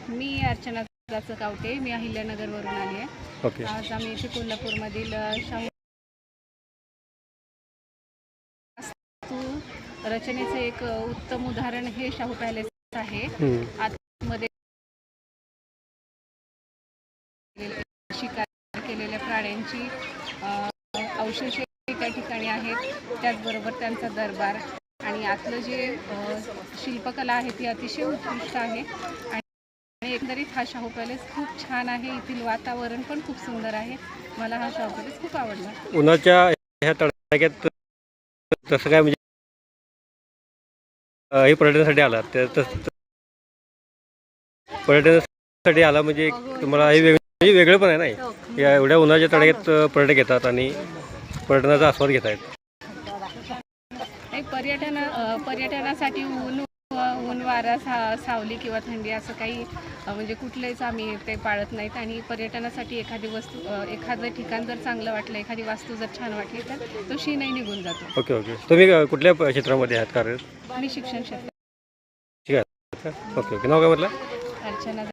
मी अर्चना कावटे, मी अहिल्यानगरवरून आली आहे. ओके. आज आम्ही इथे कोल्हापूरमधील शाहू वास्तू रचनेचं एक उत्तम उदाहरण हे शाहू पॅलेस आहे. आतमध्ये शिकार केलेल्या प्राण्यांची अवशेष त्या ठिकाणी आहेत. त्याचबरोबर त्यांचा दरबार आणि आतलं जे शिल्पकला आहे ती अतिशय उत्कृष्ट आहे. आणि एकंदरीत हा शाहू पॅलेस खूप छान आहे. येथील वातावरण पण खूप सुंदर आहे. मला हा शाहू पॅलेस खूप आवडला. उन्हाच्या ह्या तडाख्यात तसं काय म्हणजे हे पर्यटनासाठी आला तर पर्यटनासाठी आला म्हणजे तुम्हाला हे वेगळं पण आहे नाही. या एवढ्या उन्हाच्या तडाख्यात पर्यटक येतात आणि पर्यटनाचा आस्वाद घेत आहेत. पर्यटनासाठी ऊन वारा सावली किंवा थंडी असं काही म्हणजे कुठलेच आम्ही ते पाळत नाहीत. आणि पर्यटनासाठी एखादं ठिकाण जर चांगलं वाटलं, एखादी वास्तू जर छान वाटली तर तो नाही निघून जातो. Okay okay. तुम्ही कुठल्या क्षेत्रामध्ये आहात कार्यरत? मी शिक्षण क्षेत्र. ठीक आहे. Okay okay. नाव काय म्हटलं? अर्चना.